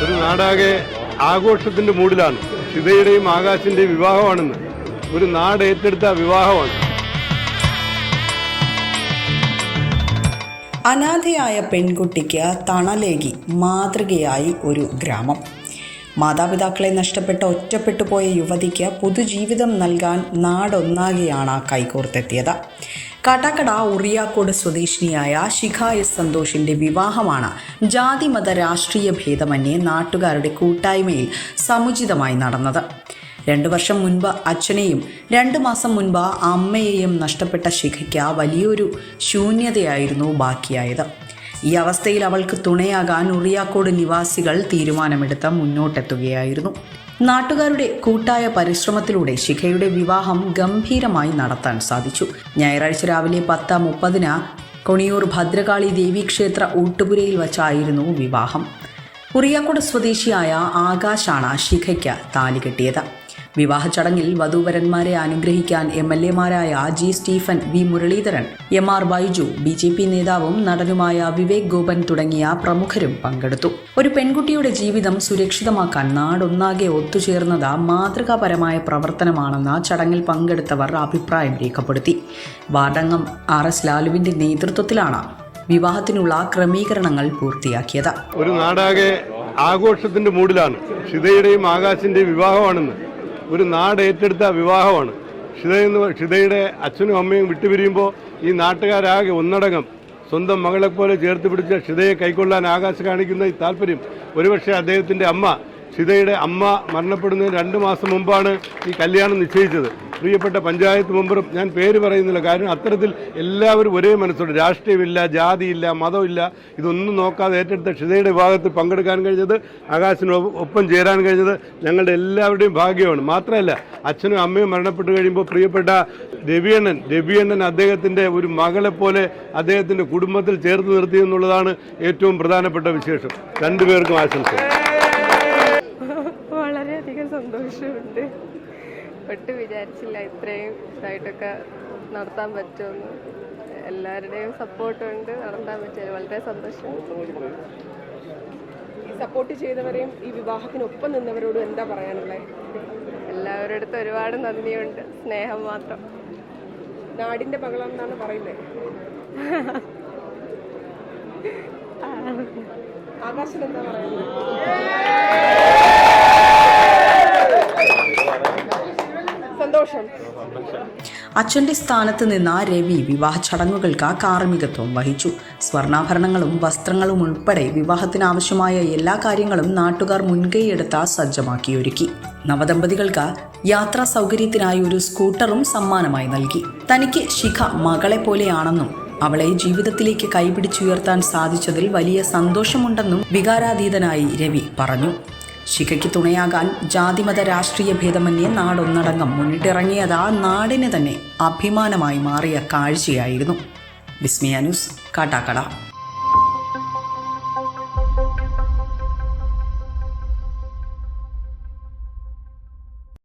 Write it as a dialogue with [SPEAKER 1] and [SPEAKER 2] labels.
[SPEAKER 1] ഒരു നാടാകെ ആഘോഷത്തിന്റെ മൂഡിലാണ്. ഷിതയുടെയും ആകാശിന്റെയും വിവാഹമാണെന്ന്. ഒരു നാട് ഏറ്റെടുത്ത വിവാഹമാണ്.
[SPEAKER 2] അനാഥയായ പെൺകുട്ടിക്ക് തണലേകി മാതൃകയായി ഒരു ഗ്രാമം. മാതാപിതാക്കളെ നഷ്ടപ്പെട്ട ഒറ്റപ്പെട്ടു പോയ യുവതിക്ക് പുതുജീവിതം നൽകാൻ നാടൊന്നാകെയാണ് കൈകോർത്തെത്തിയത്. കാട്ടാക്കട ഉറിയാക്കോട് സ്വദേശിനിയായ ശിഖ എസ് സന്തോഷിന്റെ വിവാഹമാണ് ജാതിമത രാഷ്ട്രീയ ഭേദമന്യേ നാട്ടുകാരുടെ കൂട്ടായ്മയിൽ സമുചിതമായി നടന്നത്. 2 വർഷം മുൻപ് അച്ഛനെയും 2 മാസം മുൻപ് അമ്മയെയും നഷ്ടപ്പെട്ട ശിഖയ്ക്ക് വലിയൊരു ശൂന്യതയായിരുന്നു ബാക്കിയായത്. ഈ അവസ്ഥയിൽ അവൾക്ക് തുണയാകാൻ ഉറിയാക്കോട് നിവാസികൾ തീരുമാനമെടുത്ത് മുന്നോട്ടെത്തുകയായിരുന്നു. നാട്ടുകാരുടെ കൂട്ടായ പരിശ്രമത്തിലൂടെ ശിഖയുടെ വിവാഹം ഗംഭീരമായി നടത്താൻ സാധിച്ചു. ഞായറാഴ്ച രാവിലെ 10:30 കൊണിയൂർ ഭദ്രകാളി ദേവീക്ഷേത്ര ഊട്ടുപുരയിൽ വച്ചായിരുന്നു വിവാഹം. ഉറിയാക്കോട് സ്വദേശിയായ ആകാശാണ് ശിഖയ്ക്ക് താലി കെട്ടിയത്. വിവാഹ ചടങ്ങിൽ വധൂവരന്മാരെ അനുഗ്രഹിക്കാൻ MLA-മാരായ G. Stephen, V. Muraleedharan, MR Baiju, BJP നേതാവും നടനുമായ വിവേക് ഗോപൻ തുടങ്ങിയ പ്രമുഖരും പങ്കെടുത്തു. ഒരു പെൺകുട്ടിയുടെ ജീവിതം സുരക്ഷിതമാക്കാൻ നാടൊന്നാകെ ഒത്തുചേർന്നത് മാതൃകാപരമായ പ്രവർത്തനമാണെന്ന് ചടങ്ങിൽ പങ്കെടുത്തവർ അഭിപ്രായം രേഖപ്പെടുത്തി. വാർഡംഗം RS ലാലുവിന്റെ നേതൃത്വത്തിലാണ് വിവാഹത്തിനുള്ള ക്രമീകരണങ്ങൾ പൂർത്തിയാക്കിയത്.
[SPEAKER 1] ഒരു നാടാകെ ആഘോഷത്തിന്റെ മൂഡിലാണ്. ഷിതയുടെയും ആകാശിന്റെയും വിവാഹമാണെന്ന്. ഒരു നാട് ഏറ്റെടുത്ത വിവാഹമാണ്. ഷിതയുടെ അച്ഛനും അമ്മയും വിട്ടുപിരിയുമ്പോൾ ഈ നാട്ടുകാരാകെ ഒന്നടങ്കം സ്വന്തം മകളെപ്പോലെ ചേർത്ത് പിടിച്ച ഷിതയെ കൈക്കൊള്ളാൻ ആകാശ് കാണിക്കുന്ന ഈ താല്പര്യം, ഒരുപക്ഷെ അദ്ദേഹത്തിന്റെ ഷിതയുടെ അമ്മ മരണപ്പെടുന്നതിന് 2 മാസം മുമ്പാണ് ഈ കല്യാണം നിശ്ചയിച്ചത്. പ്രിയപ്പെട്ട പഞ്ചായത്ത് മെമ്പറും, ഞാൻ പേര് പറയുന്നില്ല, കാരണം അത്തരത്തിൽ എല്ലാവരും ഒരേ മനസ്സോടെ, രാഷ്ട്രീയമില്ല, ജാതിയില്ല, മതമില്ല, ഇതൊന്നും നോക്കാതെ ഏറ്റെടുത്ത ഷിതയുടെ വിവാഹത്തിൽ പങ്കെടുക്കാൻ കഴിഞ്ഞത്, ആകാശിനൊപ്പം ചേരാൻ കഴിഞ്ഞത് ഞങ്ങളുടെ എല്ലാവരുടെയും ഭാഗ്യമാണ്. മാത്രമല്ല, അച്ഛനും അമ്മയും മരണപ്പെട്ടു കഴിയുമ്പോൾ പ്രിയപ്പെട്ട രവിയണ്ണൻ അദ്ദേഹത്തിന്റെ ഒരു മകളെപ്പോലെ അദ്ദേഹത്തിന്റെ കുടുംബത്തിൽ ചേർത്ത് നിർത്തി എന്നുള്ളതാണ് ഏറ്റവും പ്രധാനപ്പെട്ട വിശേഷം. രണ്ടുപേർക്കും ആശംസ.
[SPEAKER 3] വളരെയധികം സന്തോഷമുണ്ട്. ഒട്ടും വിചാരിച്ചില്ല ഇത്രയും ഇതായിട്ടൊക്കെ നടത്താൻ പറ്റുമെന്ന്. എല്ലാവരുടെയും സപ്പോർട്ടുണ്ട്, നടത്താൻ പറ്റിയത് വളരെ സന്തോഷം.
[SPEAKER 4] ഈ സപ്പോർട്ട് ചെയ്തവരെയും ഈ വിവാഹത്തിനൊപ്പം നിന്നവരോടും എന്താ പറയാനുള്ളത്?
[SPEAKER 3] എല്ലാവരുടെ അടുത്തും ഒരുപാട് നന്ദിയുണ്ട്. സ്നേഹം മാത്രം.
[SPEAKER 4] നാടിന്റെ മകളെന്നാണ് പറയുന്നത്. ആകാശൻ എന്താ പറയുന്നത്? സന്തോഷം.
[SPEAKER 2] അച്ഛന്റെ സ്ഥാനത്ത് നിന്ന രവി വിവാഹ ചടങ്ങുകൾക്ക് കാർമ്മികത്വം വഹിച്ചു. സ്വർണ്ണാഭരണങ്ങളും വസ്ത്രങ്ങളും ഉൾപ്പെടെ വിവാഹത്തിനാവശ്യമായ എല്ലാ കാര്യങ്ങളും നാട്ടുകാർ മുൻകൈയെടുത്ത് സജ്ജമാക്കിയൊരുക്കി. നവദമ്പതികൾക്ക് യാത്രാ സൗകര്യത്തിനായി ഒരു സ്കൂട്ടറും സമ്മാനമായി നൽകി. തനിക്ക് ശിഖ മകളെ പോലെയാണെന്നും അവളെ ജീവിതത്തിലേക്ക് കൈപിടിച്ചുയർത്താൻ സാധിച്ചതിൽ വലിയ സന്തോഷമുണ്ടെന്നും വികാരാതീതനായി രവി പറഞ്ഞു. ശിഖയ്ക്ക് തുണയാകാൻ ജാതിമത രാഷ്ട്രീയ ഭേദമന്യേ നാടൊന്നടങ്കം മുന്നിട്ടിറങ്ങിയത് നാടിന് തന്നെ അഭിമാനമായി മാറിയ കാഴ്ചയായിരുന്നു. വിസ്മയ ന്യൂസ്, കാട്ടാക്കട.